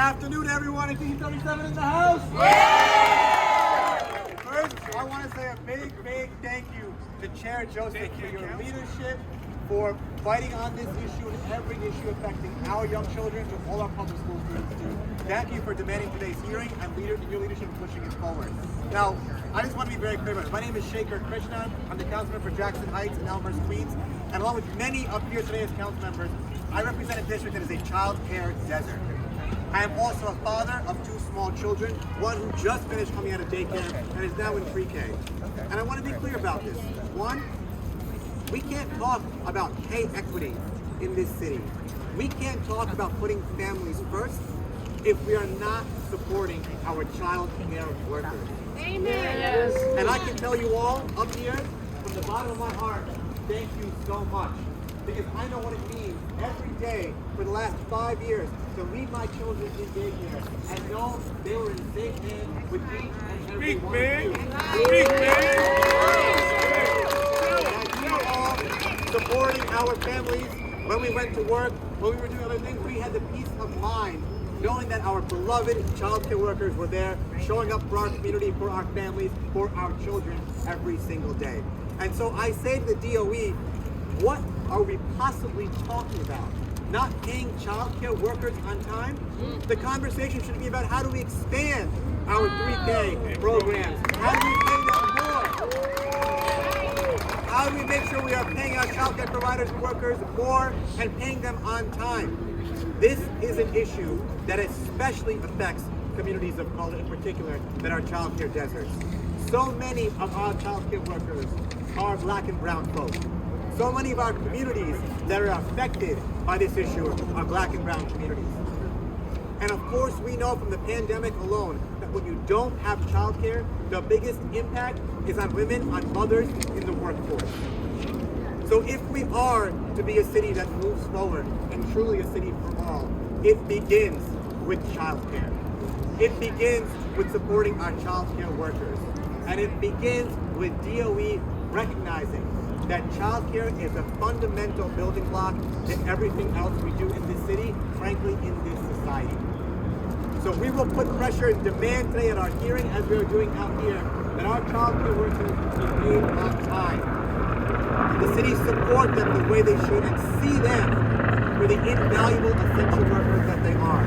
afternoon, everyone. Is D37 in the house? Yeah! First, I want to say a big thank you to Chair Joseph for your leadership, for fighting on this issue and every issue affecting our young children to all our public school students too. Thank you for demanding today's hearing and your leadership in pushing it forward. Now, I just want to be very clear about it. My name is Shekar Krishnan. I'm the councilman for Jackson Heights and Elmhurst, Queens. And along with many up here today as council members, I represent a district that is a child care desert. I am also a father of 2 small children, one who just finished coming out of daycare and is now in pre-K. And I want to be clear about this. One, we can't talk about pay equity in this city. We can't talk about putting families first if we are not supporting our child care workers. Amen. Yes. And I can tell you all up here, from the bottom of my heart, thank you so much. Because I know what it means every day for the last 5 years to leave my children in daycare and know they were in safe hands with each and every one of you. Speak, man! And you all supporting our families when we went to work, when we were doing other things, we had the peace of mind knowing that our beloved child care workers were there, showing up for our community, for our families, for our children every single day. And so I say to the DOE, what are we possibly talking about? Not paying child care workers on time? The conversation should be about how do we expand our 3K programs? How do we pay them more? How do we make sure we are paying our child care providers and workers more and paying them on time? This is an issue that especially affects communities of color in particular that are child care deserts. So many of our child care workers are black and brown folks. So many of our communities that are affected by this issue are black and brown communities. And of course, we know from the pandemic alone that when you don't have childcare, the biggest impact is on women, on mothers in the workforce. So if we are to be a city that moves forward and truly a city for all, it begins with childcare. It begins with supporting our childcare workers. And it begins with DOE recognizing that childcare is a fundamental building block to everything else we do in this city, frankly, in this society. So we will put pressure and demand today at our hearing, as we are doing out here, that our childcare workers be paid on time. And the city support them the way they should and see them for the invaluable essential workers that they are.